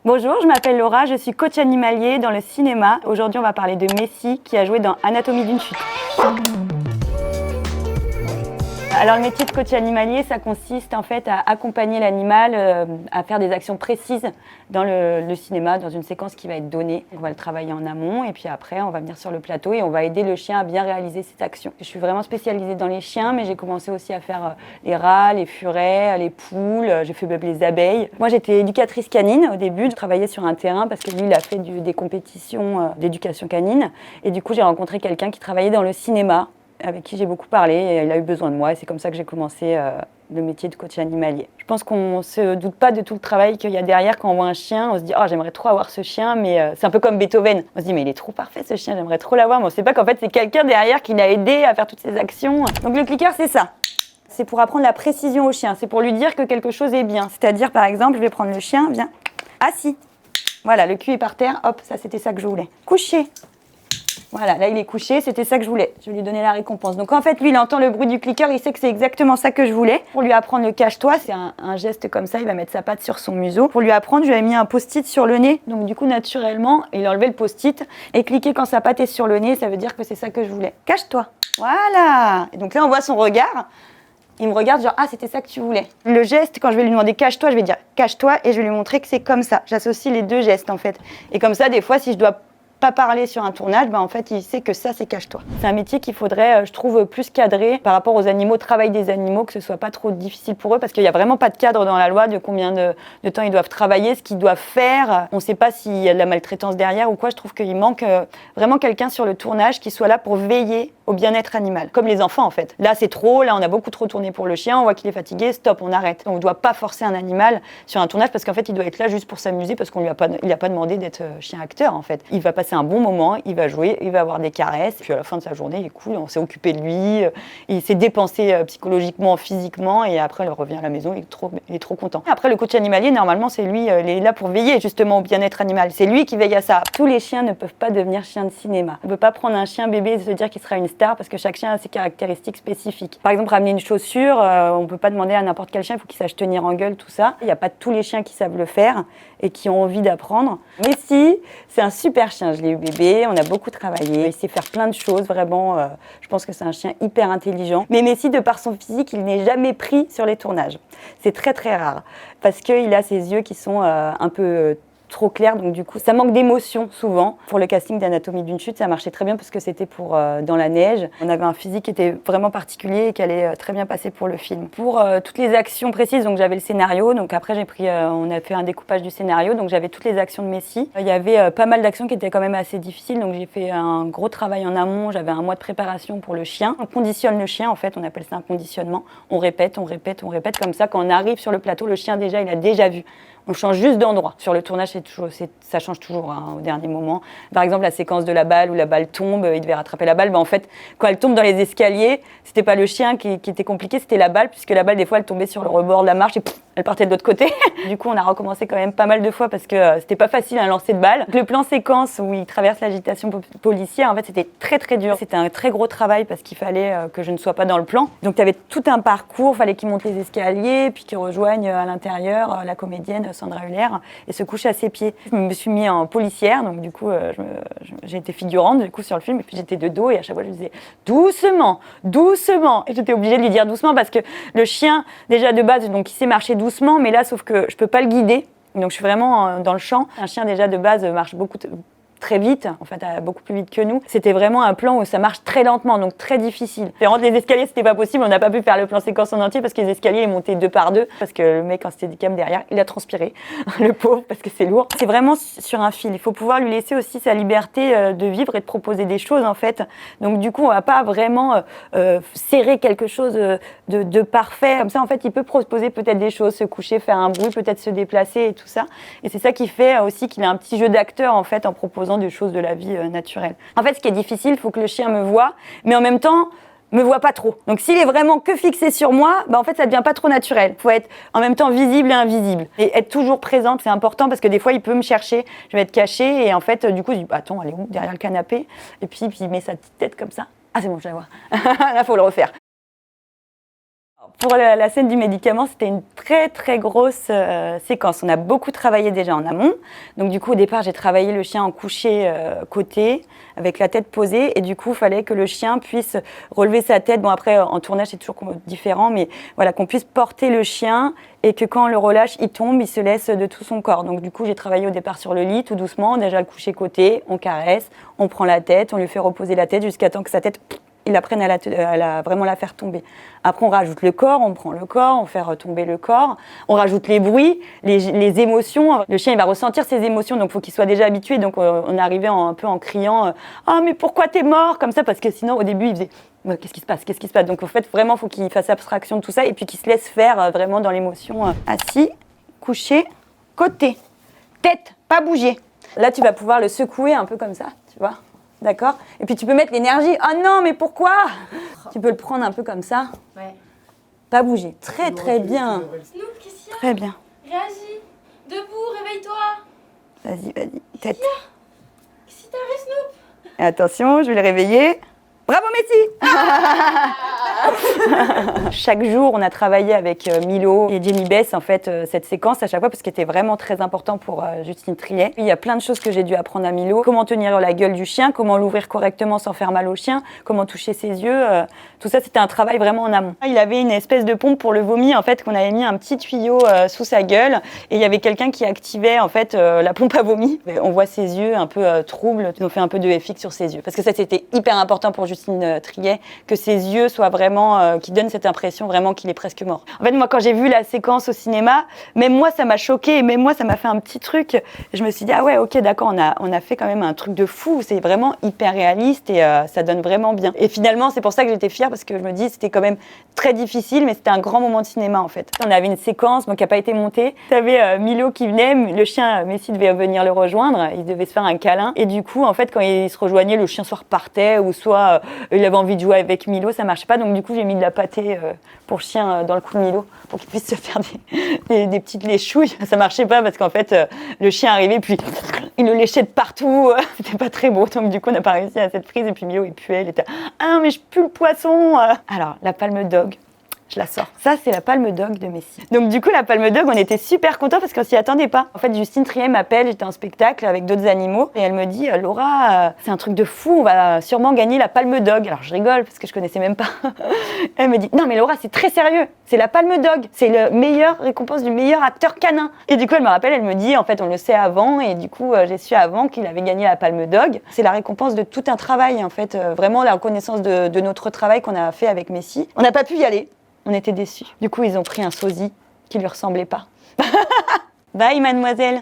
Bonjour, je m'appelle Laura, je suis coach animalier dans le cinéma. Aujourd'hui, on va parler de Messi qui a joué dans Anatomie d'une chute. Alors le métier de coach animalier, ça consiste en fait à accompagner l'animal, à faire des actions précises dans le cinéma, dans une séquence qui va être donnée. On va le travailler en amont et puis après on va venir sur le plateau et on va aider le chien à bien réaliser cette action. Je suis vraiment spécialisée dans les chiens, mais j'ai commencé aussi à faire les rats, les furets, les poules, j'ai fait même les abeilles. Moi j'étais éducatrice canine au début, je travaillais sur un terrain parce que lui il a fait des compétitions d'éducation canine et du coup j'ai rencontré quelqu'un qui travaillait dans le cinéma, avec qui j'ai beaucoup parlé et il a eu besoin de moi et c'est comme ça que j'ai commencé le métier de coach animalier. Je pense qu'on ne se doute pas de tout le travail qu'il y a derrière quand on voit un chien, on se dit « Oh, j'aimerais trop avoir ce chien », mais c'est un peu comme Beethoven. On se dit « Mais il est trop parfait ce chien, j'aimerais trop l'avoir », mais on ne sait pas qu'en fait c'est quelqu'un derrière qui l'a aidé à faire toutes ces actions. Donc le clicker c'est ça. C'est pour apprendre la précision au chien, c'est pour lui dire que quelque chose est bien. C'est-à-dire par exemple, je vais prendre le chien, viens, assis. Voilà, le cul est par terre, hop, ça c'était ça que je voulais. Couché. Voilà, là il est couché, c'était ça que je voulais. Je vais lui donner la récompense. Donc en fait, lui, il entend le bruit du clicker, il sait que c'est exactement ça que je voulais. Pour lui apprendre le cache-toi, c'est un geste comme ça, il va mettre sa patte sur son museau. Pour lui apprendre, je lui ai mis un post-it sur le nez. Donc du coup, naturellement, il a enlevé le post-it et cliquer quand sa patte est sur le nez, ça veut dire que c'est ça que je voulais. Cache-toi. Voilà. Et donc là, on voit son regard. Il me regarde genre « Ah, c'était ça que tu voulais ». Le geste, quand je vais lui demander « Cache-toi », je vais dire « Cache-toi » et je vais lui montrer que c'est comme ça. J'associe les deux gestes en fait. Et comme ça, des fois, si je dois pas parler sur un tournage, en fait, il sait que ça, c'est cache-toi. C'est un métier qu'il faudrait, je trouve, plus cadrer par rapport aux animaux, travail des animaux, que ce soit pas trop difficile pour eux, parce qu'il n'y a vraiment pas de cadre dans la loi de combien de temps ils doivent travailler, ce qu'ils doivent faire. On ne sait pas s'il y a de la maltraitance derrière ou quoi. Je trouve qu'il manque vraiment quelqu'un sur le tournage qui soit là pour veiller au bien-être animal. Comme les enfants, en fait. Là, c'est trop, là, on a beaucoup trop tourné pour le chien, on voit qu'il est fatigué, stop, on arrête. On ne doit pas forcer un animal sur un tournage parce qu'en fait, il doit être là juste pour s'amuser parce qu'on lui a pas demandé d'être chien-acteur, en fait. Il va passer un bon moment, il va jouer, il va avoir des caresses, puis à la fin de sa journée, il est cool, on s'est occupé de lui, il s'est dépensé psychologiquement, physiquement, et après, il revient à la maison, il est trop content. Après, le coach animalier, normalement, c'est lui, il est là pour veiller justement au bien-être animal. C'est lui qui veille à ça. Tous les chiens ne peuvent pas devenir chiens de cinéma. On ne peut pas prendre un chien bébé et se dire qu'il sera une star parce que chaque chien a ses caractéristiques spécifiques. Par exemple, ramener une chaussure, on ne peut pas demander à n'importe quel chien, il faut qu'il sache tenir en gueule, tout ça. Il n'y a pas tous les chiens qui savent le faire et qui ont envie d'apprendre. Messi, c'est un super chien, je l'ai eu bébé, on a beaucoup travaillé, il sait faire plein de choses, vraiment, je pense que c'est un chien hyper intelligent. Mais Messi, de par son physique, il n'est jamais pris sur les tournages. C'est très très rare, parce qu'il a ses yeux qui sont un peu trop clair, donc du coup ça manque d'émotion souvent. Pour le casting d'Anatomie d'une chute, ça marchait très bien parce que c'était pour dans la neige. On avait un physique qui était vraiment particulier et qui allait très bien passer pour le film. Pour toutes les actions précises, donc j'avais le scénario, donc après on a fait un découpage du scénario, donc j'avais toutes les actions de Messi. Il y avait pas mal d'actions qui étaient quand même assez difficiles, donc j'ai fait un gros travail en amont, j'avais un mois de préparation pour le chien. On conditionne le chien, en fait, on appelle ça un conditionnement. On répète, comme ça quand on arrive sur le plateau, le chien déjà, il a déjà vu. On change juste d'endroit. Sur le tournage, ça change toujours au dernier moment. Par exemple, la séquence de la balle où la balle tombe, il devait rattraper la balle. En fait, quand elle tombe dans les escaliers, c'était pas le chien qui était compliqué, c'était la balle, puisque la balle, des fois, elle tombait sur le rebord de la marche et elle partait de l'autre côté. Du coup, on a recommencé quand même pas mal de fois parce que c'était pas facile à lancer de balle. Le plan séquence où il traverse l'agitation policière, en fait, c'était très très dur. C'était un très gros travail parce qu'il fallait que je ne sois pas dans le plan. Donc, tu avais tout un parcours, il fallait qu'il monte les escaliers, puis qu'il rejoigne à l'intérieur la comédienne Sandra Hüller et se couche à ses pieds. Je me suis mis en policière, donc du coup, j'ai été figurante du coup sur le film, et puis j'étais de dos et à chaque fois je lui disais doucement, doucement, et j'étais obligée de lui dire doucement parce que le chien, déjà de base, donc il sait marcher doucement, mais là, sauf que je peux pas le guider, donc je suis vraiment dans le champ. Un chien déjà de base marche très vite, en fait, beaucoup plus vite que nous. C'était vraiment un plan où ça marche très lentement, donc très difficile. Et rentrer les escaliers, c'était pas possible, on n'a pas pu faire le plan séquence en entier parce que les escaliers, ils montaient 2 par 2, parce que le mec en steadicam derrière, il a transpiré, le pauvre, parce que c'est lourd. C'est vraiment sur un fil, il faut pouvoir lui laisser aussi sa liberté de vivre et de proposer des choses, en fait. Donc du coup, on va pas vraiment serrer quelque chose de parfait. Comme ça, en fait, il peut proposer peut-être des choses, se coucher, faire un bruit, peut-être se déplacer et tout ça. Et c'est ça qui fait aussi qu'il a un petit jeu d'acteur, en fait, en proposant des choses de la vie naturelle. En fait, ce qui est difficile, il faut que le chien me voie, mais en même temps, me voit pas trop. Donc s'il est vraiment que fixé sur moi, en fait, ça devient pas trop naturel. Il faut être en même temps visible et invisible. Et être toujours présente, c'est important parce que des fois, il peut me chercher, je vais être cachée et en fait, du coup, je dis, attends, elle est où? Derrière le canapé. Et puis il met sa petite tête comme ça. Ah, c'est bon, je vais la voir. Là, il faut le refaire. pour la scène du médicament, c'était une très très grosse séquence. On a beaucoup travaillé déjà en amont. Donc du coup, au départ, j'ai travaillé le chien en couché côté, avec la tête posée. Et du coup, il fallait que le chien puisse relever sa tête. Bon, après, en tournage, c'est toujours différent. Mais voilà, qu'on puisse porter le chien et que quand on le relâche, il tombe, il se laisse de tout son corps. Donc du coup, j'ai travaillé au départ sur le lit, tout doucement. Déjà le coucher côté, on caresse, on prend la tête, on lui fait reposer la tête jusqu'à temps que sa tête... ils apprennent à vraiment la faire tomber. Après, on rajoute le corps, on prend le corps, on fait retomber le corps. On rajoute les bruits, les émotions. Le chien, il va ressentir ses émotions, donc il faut qu'il soit déjà habitué. Donc, on est arrivé un peu en criant « Ah, mais pourquoi t'es mort ?» comme ça, parce que sinon, au début, il faisait « Qu'est-ce qui se passe ? Qu'est-ce qui se passe ?» Donc, en fait, vraiment, il faut qu'il fasse abstraction de tout ça et puis qu'il se laisse faire vraiment dans l'émotion. Assis, couché, côté, tête, pas bouger. Là, tu vas pouvoir le secouer un peu comme ça, tu vois. D'accord ? Et puis tu peux mettre l'énergie. Oh non, mais pourquoi ? Tu peux le prendre un peu comme ça. Ouais. Pas bouger. Très très bien. Snoop, qu'est-ce qu'il y a ? Très bien. Réagis. Debout, réveille-toi. Vas-y, vas-y. Tête. Qu'est-ce qui t'arrive, Snoop ? Et attention, je vais le réveiller. Bravo Messi. Chaque jour, on a travaillé avec Milo et Jenny Bess, en fait, cette séquence à chaque fois, parce qu'elle était vraiment très important pour Justine Triet. Il y a plein de choses que j'ai dû apprendre à Milo. Comment tenir la gueule du chien, comment l'ouvrir correctement sans faire mal au chien, comment toucher ses yeux. Tout ça, c'était un travail vraiment en amont. Il avait une espèce de pompe pour le vomi, en fait, qu'on avait mis un petit tuyau sous sa gueule. Et il y avait quelqu'un qui activait, en fait, la pompe à vomi. On voit ses yeux un peu troubles. Ils ont fait un peu de FX sur ses yeux. Parce que ça, c'était hyper important pour Justine Triet, que ses yeux soient vraiment, qui donnent cette impression vraiment qu'il est presque mort. En fait, moi, quand j'ai vu la séquence au cinéma, même moi, ça m'a choquée, et même moi, ça m'a fait un petit truc. Je me suis dit, ah ouais, ok, d'accord, on a fait quand même un truc de fou, c'est vraiment hyper réaliste et ça donne vraiment bien. Et finalement, c'est pour ça que j'étais fière, parce que je me dis, c'était quand même très difficile, mais c'était un grand moment de cinéma, en fait. On avait une séquence, qui n'a pas été montée. Tu avais Milo qui venait, le chien, Messi devait venir le rejoindre, il devait se faire un câlin. Et du coup, en fait, quand il se rejoignait, le chien soit repartait, ou soit il avait envie de jouer avec Milo, ça marchait pas. Donc du coup, j'ai mis de la pâtée pour chien dans le cou de Milo, pour qu'il puisse se faire des petites léchouilles. Ça marchait pas parce qu'en fait, le chien arrivait, puis il le léchait de partout. C'était pas très beau, donc du coup, on n'a pas réussi à cette prise. Et puis Milo, il puait, il était « Ah, mais je pue le poisson !» Alors, la Palme Dog. Je la sors. Ça, c'est la Palme Dog de Messi. Donc du coup, la Palme Dog, on était super contents parce qu'on s'y attendait pas. En fait, Justine Triet m'appelle, j'étais en spectacle avec d'autres animaux et elle me dit « Laura, c'est un truc de fou, on va sûrement gagner la Palme Dog. » Alors je rigole parce que je connaissais même pas. Elle me dit « Non mais Laura, c'est très sérieux, c'est la Palme Dog, c'est la meilleure récompense du meilleur acteur canin. » Et du coup, elle me rappelle, elle me dit « En fait, on le sait avant et du coup, j'ai su avant qu'il avait gagné la Palme Dog. » C'est la récompense de tout un travail en fait, vraiment la reconnaissance de notre travail qu'on a fait avec Messi. On n'a pas pu y aller. On était déçus. Du coup, ils ont pris un sosie qui lui ressemblait pas. Bye, mademoiselle.